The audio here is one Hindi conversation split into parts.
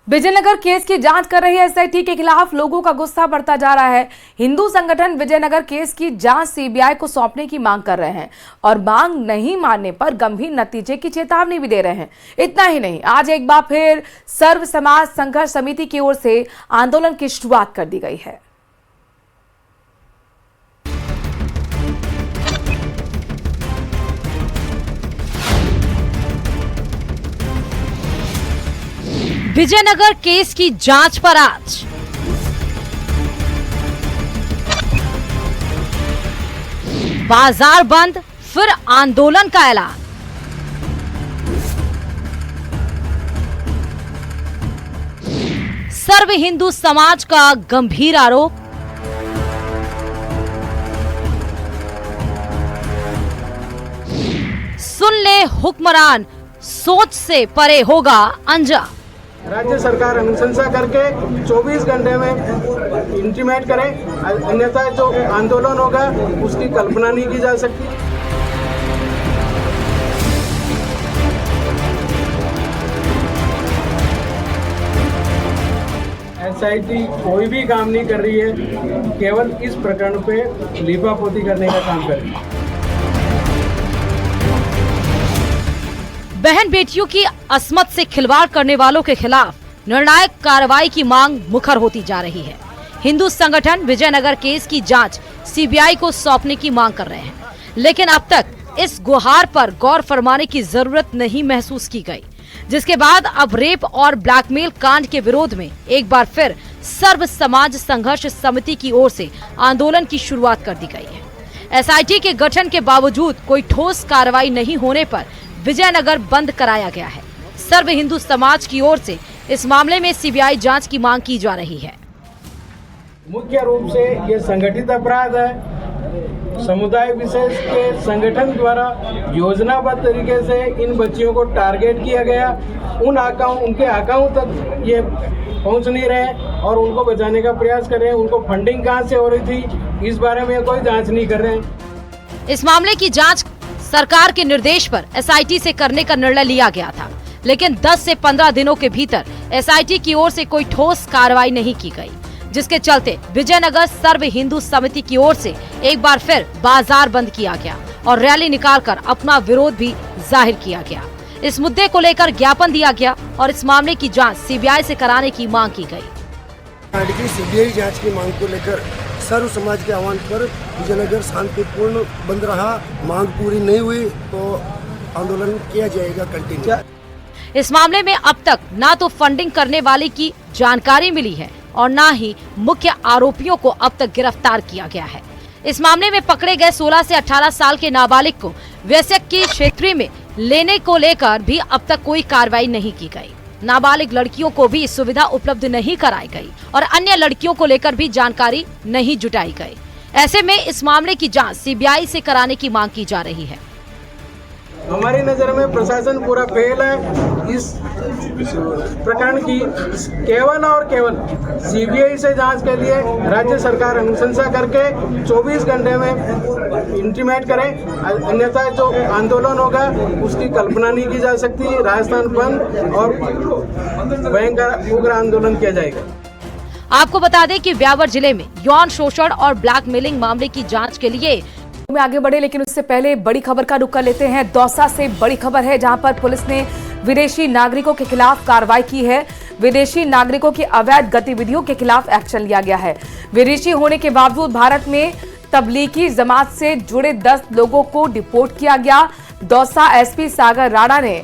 विजयनगर केस की जांच कर रही एसआईटी के खिलाफ लोगों का गुस्सा बढ़ता जा रहा है। हिंदू संगठन विजयनगर केस की जांच सीबीआई को सौंपने की मांग कर रहे हैं और मांग नहीं मानने पर गंभीर नतीजे की चेतावनी भी दे रहे हैं। इतना ही नहीं, आज एक बार फिर सर्व समाज संघर्ष समिति की ओर से आंदोलन की शुरुआत कर दी गई है। विजयनगर केस की जांच पर आज बाजार बंद, फिर आंदोलन का ऐलान। सर्व हिंदू समाज का गंभीर आरोप, सुन ले हुक्मरान, सोच से परे होगा अंजाम। राज्य सरकार अनुशंसा करके 24 घंटे में इंटीमेट करे, अन्यथा जो आंदोलन होगा उसकी कल्पना नहीं की जा सकती। एसआईटी कोई भी काम नहीं कर रही है, केवल इस प्रकरण पे लीपापोती करने का काम कर रही है। बहन बेटियों की अस्मत से खिलवाड़ करने वालों के खिलाफ निर्णायक कार्रवाई की मांग मुखर होती जा रही है। हिंदू संगठन विजयनगर केस की जांच सीबीआई को सौंपने की मांग कर रहे हैं, लेकिन अब तक इस गुहार पर गौर फरमाने की जरूरत नहीं महसूस की गई, जिसके बाद अब रेप और ब्लैकमेल कांड के विरोध में एक बार फिर सर्व समाज संघर्ष समिति की ओर से आंदोलन की शुरुआत कर दी गई है। एसआईटी के गठन के बावजूद कोई ठोस कार्रवाई नहीं होने पर विजयनगर बंद कराया गया है। सर्व हिंदू समाज की ओर से इस मामले में सीबीआई जांच की मांग की जा रही है। मुख्य रूप से ये संगठित अपराध है। समुदाय विशेष के संगठन द्वारा योजनाबद्ध तरीके से इन बच्चियों को टारगेट किया गया। उनके अकाउंट तक ये पहुंच नहीं रहे और उनको बचाने का प्रयास कर रहे हैं। उनको फंडिंग कहां से हो रही थी, इस बारे में कोई जांच नहीं कर रहे हैं। इस मामले की जांच सरकार के निर्देश पर एसआईटी से करने का निर्णय लिया गया था, लेकिन 10 से 15 दिनों के भीतर एसआईटी की ओर से कोई ठोस कार्रवाई नहीं की गई, जिसके चलते विजयनगर सर्व हिंदू समिति की ओर से एक बार फिर बाजार बंद किया गया और रैली निकालकर अपना विरोध भी जाहिर किया गया। इस मुद्दे को लेकर ज्ञापन दिया गया और इस मामले की जांच सीबीआई से कराने की मांग की गई। सीबीआई जांच की मांग को लेकर सर्व समाज के आह्वान पर विजयनगर शांतिपूर्ण बंद रहा। मांग पूरी नहीं हुई तो आंदोलन किया जाएगा कंटिन्यू। इस मामले में अब तक ना तो फंडिंग करने वाले की जानकारी मिली है और ना ही मुख्य आरोपियों को अब तक गिरफ्तार किया गया है। इस मामले में पकड़े गए 16 से 18 साल के नाबालिग को व्यसक की क्षेत्र में लेने को लेकर भी अब तक कोई कार्रवाई नहीं की गई। नाबालिग लड़कियों को भी सुविधा उपलब्ध नहीं कराई गई और अन्य लड़कियों को लेकर भी जानकारी नहीं जुटाई गई। ऐसे में इस मामले की जांच सीबीआई से कराने की मांग की जा रही है। हमारी नज़र में प्रशासन पूरा फेल है। इस प्रकरण की केवल और केवल सीबीआई से जांच के लिए राज्य सरकार अनुशंसा करके 24 घंटे में इंटीमेट करे, अन्यथा जो आंदोलन होगा उसकी कल्पना नहीं की जा सकती। राजस्थान बंद और भयंकर उग्र आंदोलन किया जाएगा। आपको बता दें कि ब्यावर जिले में यौन शोषण और ब्लैकमेलिंग मामले की जांच के लिए में आगे बढ़े, लेकिन उससे पहले बड़ी खबर का रुख कर लेते हैं। दौसा से बड़ी खबर है, जहां पर पुलिस ने विदेशी नागरिकों के खिलाफ कार्रवाई की है। विदेशी नागरिकों की अवैध गतिविधियों के खिलाफ एक्शन लिया गया है। विदेशी होने के बावजूद भारत में तबलीगी जमात से जुड़े 10 लोगों को डिपोर्ट किया गया। दौसा एसपी सागर राणा ने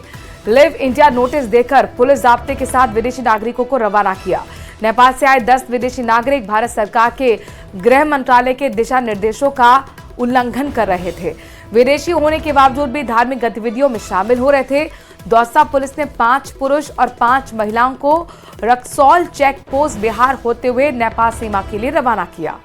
लिव इंडिया नोटिस देकर पुलिस जाब्ते के साथ विदेशी नागरिकों को रवाना किया। नेपाल से आए 10 विदेशी नागरिक भारत सरकार के गृह मंत्रालय के दिशा निर्देशों का उल्लंघन कर रहे थे। विदेशी होने के बावजूद भी धार्मिक गतिविधियों में शामिल हो रहे थे। दौसा पुलिस ने 5 पुरुष और 5 महिलाओं को रक्सौल चेक पोस्ट बिहार होते हुए नेपाल सीमा के लिए रवाना किया।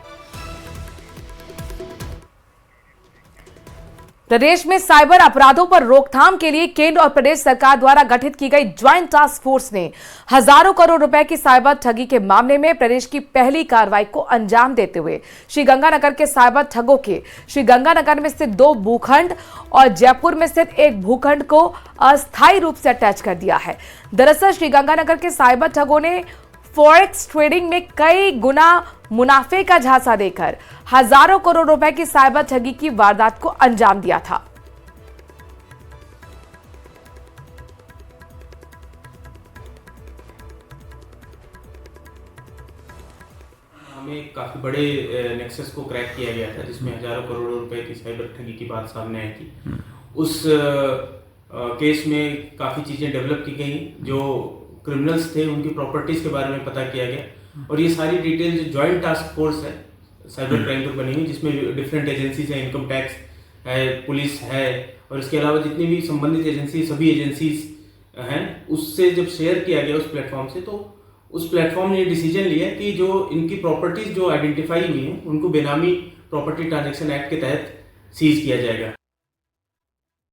प्रदेश में साइबर अपराधों पर रोकथाम के लिए केंद्र और प्रदेश सरकार द्वारा गठित की गई ज्वाइंट टास्क फोर्स ने हजारों करोड़ रुपए की साइबर ठगी के मामले में प्रदेश की पहली कार्रवाई को अंजाम देते हुए श्रीगंगानगर के साइबर ठगों के श्रीगंगानगर में स्थित 2 भूखंड और जयपुर में स्थित 1 भूखंड को अस्थायी रूप से अटैच कर दिया है। दरअसल श्रीगंगानगर के साइबर ठगों ने फॉरेक्स ट्रेडिंग में कई गुना मुनाफे का झांसा देकर हजारों करोड़ रुपए की साइबर ठगी की वारदात को अंजाम दिया था। हमें काफी बड़े नेक्सस को क्रैक किया गया था जिसमें हजारों करोड़ों रुपए की साइबर ठगी की बात सामने आई थी। उस केस में काफी चीजें डेवलप की गई, जो क्रिमिनल्स थे उनकी प्रॉपर्टीज के बारे में पता किया गया और ये सारी डिटेल जो ज्वाइंट टास्क फोर्स है साइबर क्राइम पर बनी हुई, जिसमें डिफरेंट एजेंसीज है, इनकम टैक्स है, पुलिस है और इसके अलावा जितनी भी संबंधित एजेंसी सभी एजेंसीज हैं, उससे जब शेयर किया गया उस प्लेटफॉर्म से, तो उस प्लेटफॉर्म ने डिसीजन लिया कि जो इनकी प्रॉपर्टीज जो आइडेंटिफाई हुई हैं उनको बेनामी प्रॉपर्टी ट्रांजैक्शन एक्ट के तहत सीज किया जाएगा।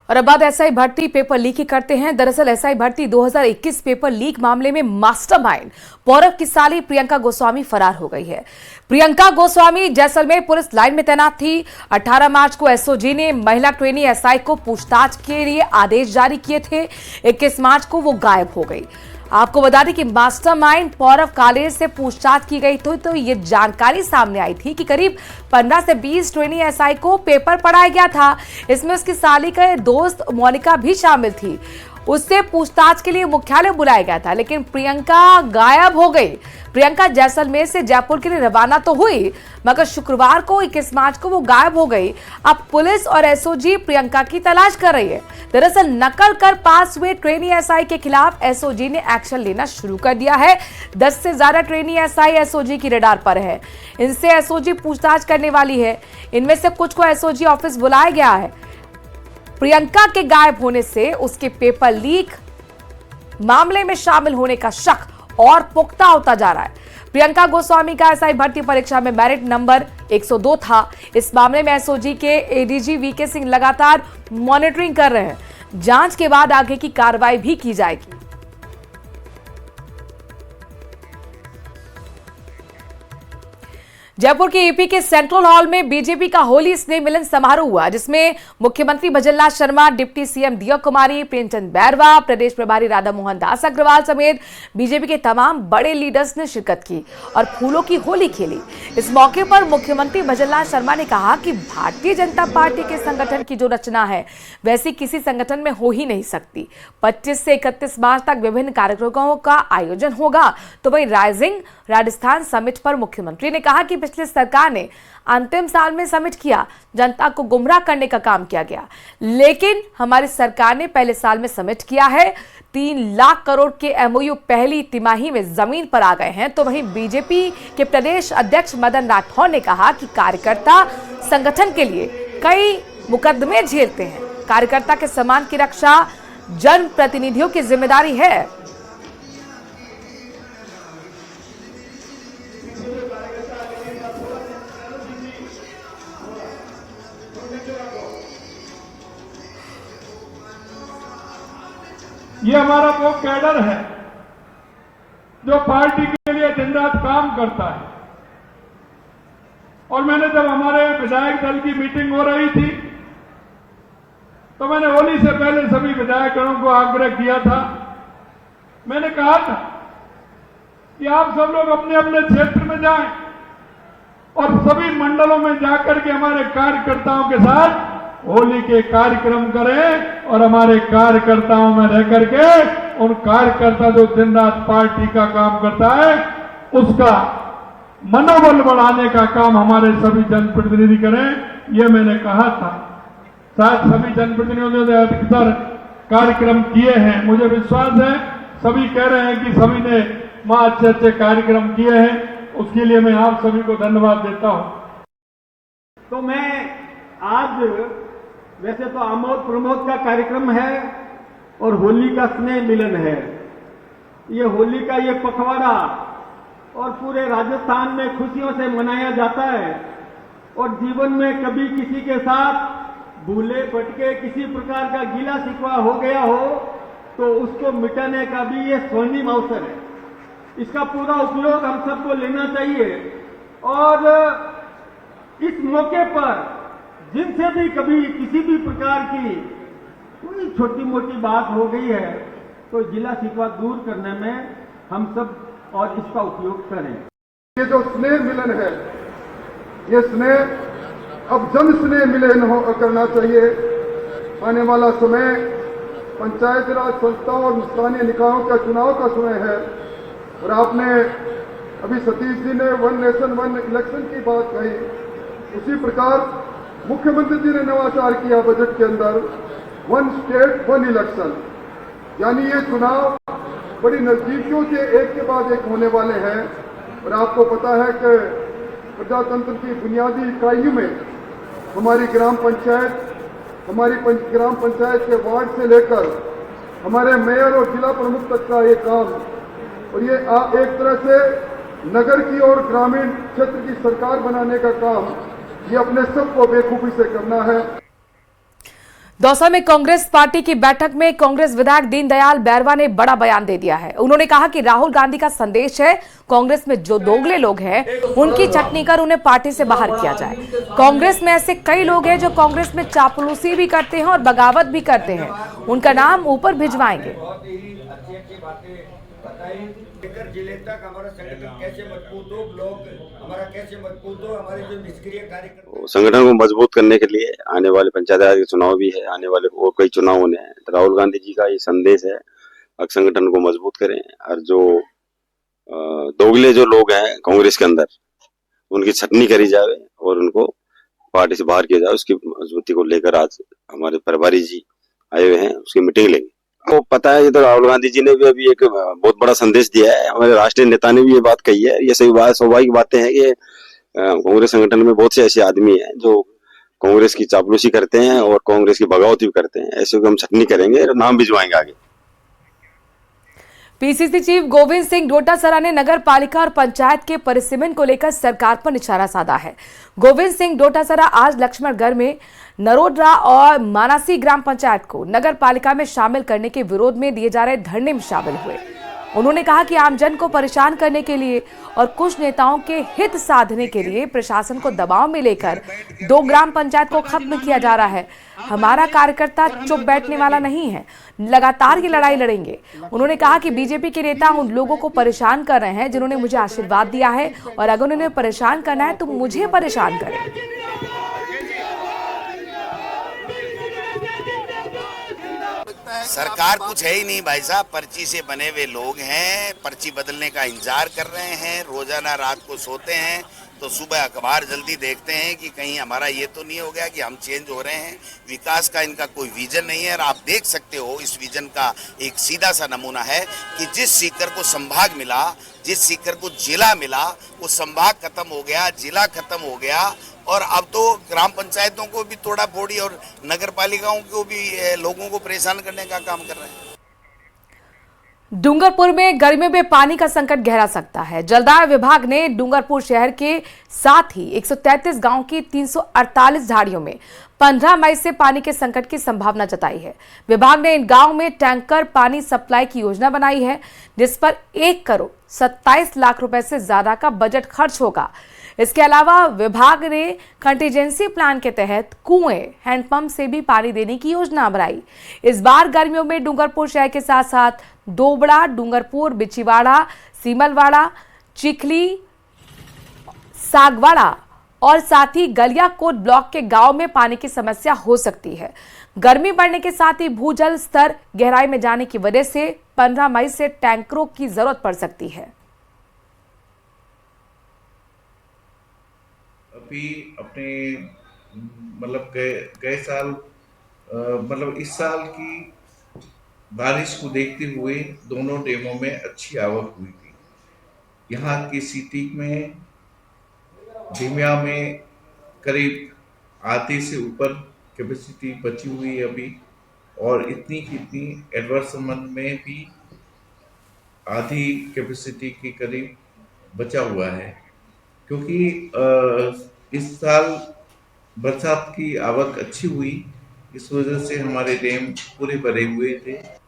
और अब बात एसआई भर्ती पेपर लीक की करते हैं। दरअसल एसआई भर्ती 2021 पेपर लीक मामले में मास्टरमाइंड पौरव की साली प्रियंका गोस्वामी फरार हो गई है। प्रियंका गोस्वामी जैसलमेर पुलिस लाइन में तैनात थी। 18 मार्च को एसओजी ने महिला ट्रेनी एसआई को पूछताछ के लिए आदेश जारी किए थे। 21 मार्च को वो गायब हो गई। आपको बता दें कि मास्टरमाइंड पौरव काले से पूछताछ की गई तो ये जानकारी सामने आई थी कि करीब 15 से 20 ट्रेनी एसआई को पेपर पढ़ाया गया था। इसमें उसकी साली का दोस्त मोनिका भी शामिल थी। उससे पूछताछ के लिए मुख्यालय बुलाया गया था, लेकिन प्रियंका गायब हो गई। प्रियंका जैसलमेर से जयपुर के लिए रवाना तो हुई, मगर शुक्रवार को 21 मार्च को वो गायब हो गई। अब पुलिस और एसओजी प्रियंका की तलाश कर रही है। दरअसल नकल कर पास हुए ट्रेनी एसआई के खिलाफ एसओजी ने एक्शन लेना शुरू कर दिया है। 10 से ज्यादा ट्रेनी एसआई एसओजी की रडार पर है। इनसे एसओजी पूछताछ करने वाली है। इनमें से कुछ को एसओजी ऑफिस बुलाया गया है। प्रियंका के गायब होने से उसके पेपर लीक मामले में शामिल होने का शक और पुख्ता होता जा रहा है। प्रियंका गोस्वामी का एसआई भर्ती परीक्षा में मेरिट नंबर 102 था। इस मामले में एसओजी के एडीजी वीके सिंह लगातार मॉनिटरिंग कर रहे हैं। जांच के बाद आगे की कार्रवाई भी की जाएगी। जयपुर के ईपी के सेंट्रल हॉल में बीजेपी का होली स्नेह मिलन समारोह हुआ, जिसमें मुख्यमंत्री भजनलाल शर्मा, डिप्टी सीएम दिया कुमारी, प्रेमचंद बैरवा, प्रदेश प्रभारी राधा मोहन दास अग्रवाल समेत बीजेपी के तमाम बड़े लीडर्स ने शिरकत की और फूलों की होली खेली। इस मौके पर मुख्यमंत्री भजनलाल शर्मा ने कहा कि भारतीय जनता पार्टी के संगठन की जो रचना है वैसी किसी संगठन में हो ही नहीं सकती। 25 से 31 मार्च तक विभिन्न कार्यक्रमों का आयोजन होगा। तो वहीं राइजिंग राजस्थान समिट पर मुख्यमंत्री ने कहा कि पिछली सरकार ने अंतिम साल में समिट किया, जनता को गुमराह करने का काम किया गया, लेकिन हमारी सरकार ने पहले साल में समिट किया है। 3 लाख करोड़ के एमओयू पहली तिमाही में जमीन पर आ गए हैं। तो वहीं बीजेपी के प्रदेश अध्यक्ष मदन राठौर ने कहा कि कार्यकर्ता संगठन के लिए कई मुकदमे झेलते हैं। कार्यकर्ता के सम्मान की रक्षा जनप्रतिनिधियों की जिम्मेदारी है। ये हमारा वो कैडर है जो पार्टी के लिए दिन रात काम करता है। और मैंने जब हमारे विधायक दल की मीटिंग हो रही थी तो मैंने होली से पहले सभी विधायकों को आग्रह किया था। मैंने कहा था कि आप सब लोग अपने अपने क्षेत्र में जाएं और सभी मंडलों में जाकर के हमारे कार्यकर्ताओं के साथ होली के कार्यक्रम करें और हमारे कार्यकर्ताओं में रह करके उन कार्यकर्ता जो दिन रात पार्टी का काम करता है उसका मनोबल बढ़ाने का काम हमारे सभी जनप्रतिनिधि करें। ये मैंने कहा था। शायद सभी जनप्रतिनिधियों ने अधिकतर कार्यक्रम किए हैं। मुझे विश्वास है सभी कह रहे हैं कि सभी ने वहां अच्छे अच्छे कार्यक्रम किए हैं। उसके लिए मैं आप सभी को धन्यवाद देता हूं। तो मैं आज वैसे तो आमोद प्रमोद का कार्यक्रम है और होली का स्नेह मिलन है। ये होली का ये पखवाड़ा और पूरे राजस्थान में खुशियों से मनाया जाता है और जीवन में कभी किसी के साथ भूले भटके किसी प्रकार का गीला शिकवा हो गया हो तो उसको मिटाने का भी ये स्वर्णिम अवसर है। इसका पूरा उपयोग हम सबको लेना चाहिए और इस मौके पर जिनसे भी कभी किसी भी प्रकार की कोई छोटी मोटी बात हो गई है तो जिला शिकवा दूर करने में हम सब और इसका उपयोग करें। ये जो स्नेह मिलन है, ये स्नेह अब जन स्नेह मिलन करना चाहिए। आने वाला समय पंचायत राज संस्थाओं और स्थानीय निकायों का चुनाव का समय है और आपने अभी सतीश जी ने 1 नेशन 1 इलेक्शन की बात कही, उसी प्रकार मुख्यमंत्री जी ने नवाचार किया बजट के अंदर 1 स्टेट 1 इलेक्शन, यानी ये चुनाव बड़ी नजदीकियों से एक के बाद एक होने वाले हैं। और आपको पता है कि प्रजातंत्र की बुनियादी इकाइयों में हमारी ग्राम पंचायत के वार्ड से लेकर हमारे मेयर और जिला प्रमुख तक का ये काम, और ये एक तरह से नगर की और ग्रामीण क्षेत्र की सरकार बनाने का काम, ये अपने सबको बेखूबी से करना है। दौसा में कांग्रेस पार्टी की बैठक में कांग्रेस विधायक दीनदयाल बैरवा ने बड़ा बयान दे दिया है। उन्होंने कहा कि राहुल गांधी का संदेश है कांग्रेस में जो दोगले लोग हैं उनकी चटनी कर उन्हें पार्टी से बाहर किया जाए। कांग्रेस में ऐसे कई लोग हैं जो कांग्रेस में चापलूसी भी करते हैं और बगावत भी करते हैं, उनका नाम ऊपर भिजवाएंगे। जिले तक हमारा संगठन कैसे मजबूत हो, ब्लॉक हमारा कैसे मजबूत हो, हमारे जो निष्क्रिय कार्यकर्ता, संगठन को मजबूत करने के लिए आने वाले पंचायत राज के चुनाव भी है, आने वाले और कई चुनाव होने हैं। तो राहुल गांधी जी का ये संदेश है अब संगठन को मजबूत करें और जो दोगले जो लोग हैं कांग्रेस के अंदर उनकी छटनी करी जाए और उनको पार्टी से बाहर किया जाए। उसकी मजबूती को लेकर आज हमारे प्रभारी जी आए हुए हैं, उसकी मीटिंग लेंगे। तो पता है ये तो राहुल गांधी जी ने भी अभी एक बहुत बड़ा संदेश दिया है, हमारे राष्ट्रीय नेता ने भी ये बात कही है। ये सही बात स्वाभाविक बातें हैं कि कांग्रेस संगठन में बहुत से ऐसे आदमी हैं जो कांग्रेस की चापलूसी करते हैं और कांग्रेस की बगावत भी करते हैं। ऐसे को हम छटनी करेंगे और नाम भिजवाएंगे आगे। पीसीसी चीफ गोविंद सिंह डोटासरा ने नगर पालिका और पंचायत के परिसीमन को लेकर सरकार पर निशाना साधा है। गोविंद सिंह डोटासरा आज लक्ष्मणगढ़ में नरोडा और मानासी ग्राम पंचायत को नगर पालिका में शामिल करने के विरोध में दिए जा रहे धरने में शामिल हुए। उन्होंने कहा कि आमजन को परेशान करने के लिए और कुछ नेताओं के हित साधने के लिए प्रशासन को दबाव में लेकर 2 ग्राम पंचायत को खत्म किया जा रहा है। हमारा कार्यकर्ता चुप बैठने वाला नहीं है, लगातार ये लड़ाई लड़ेंगे। उन्होंने कहा कि बीजेपी के नेता उन लोगों को परेशान कर रहे हैं जिन्होंने मुझे आशीर्वाद दिया है और अगर उन्हें परेशान करना है तो मुझे परेशान करें। सरकार कुछ है ही नहीं भाई साहब, पर्ची से बने हुए लोग हैं, पर्ची बदलने का इंतजार कर रहे हैं। रोजाना रात को सोते हैं तो सुबह अखबार जल्दी देखते हैं कि कहीं हमारा ये तो नहीं हो गया कि हम चेंज हो रहे हैं। विकास का इनका कोई विजन नहीं है और आप देख सकते हो इस विजन का एक सीधा सा नमूना है कि जिस सीकर को संभाग मिला, जिस सीकर को जिला मिला, वो संभाग खत्म हो गया, जिला खत्म हो गया और अब तो ग्राम पंचायतों को भी तोड़ा फोड़ी और नगर पालिकाओं को भी लोगों को परेशान करने का काम कर रहे हैं। डूंगरपुर में गर्मियों में पानी का संकट गहरा सकता है। जलदाय विभाग ने डूंगरपुर शहर के साथ ही 133 गांव की 348 झाड़ियों में 15 मई से पानी के संकट की संभावना जताई है। विभाग ने इन गांव में टैंकर पानी सप्लाई की योजना बनाई है जिस पर 1 करोड़ 27 लाख रुपए से ज्यादा का बजट खर्च होगा। इसके अलावा विभाग ने कंटीजेंसी प्लान के तहत कुएं, हैंडपंप से भी पानी देने की योजना बनाई। इस बार गर्मियों में डूंगरपुर शहर के साथ साथ दोबड़ा, डूंगरपुर, बिचीवाड़ा, सीमलवाड़ा, चिखली, सागवाड़ा और साथ ही गलियाकोट ब्लॉक के गांव में पानी की समस्या हो सकती है। गर्मी बढ़ने के साथ ही भूजल स्तर गहराई में जाने की वजह से 15 मई से टैंकरों की जरूरत पड़ सकती है। अभी अपने मतलब गए साल मतलब इस साल की बारिश को देखते हुए दोनों डैमों में अच्छी आवक हुई थी। यहाँ की सिटी में भीमिया में करीब आधे से ऊपर कैपेसिटी बची हुई है अभी, और इतनी एडवर्स संबंध में भी आधी कैपेसिटी के करीब बचा हुआ है। क्योंकि इस साल बरसात की आवक अच्छी हुई, इस वजह से हमारे डैम पूरे भरे हुए थे।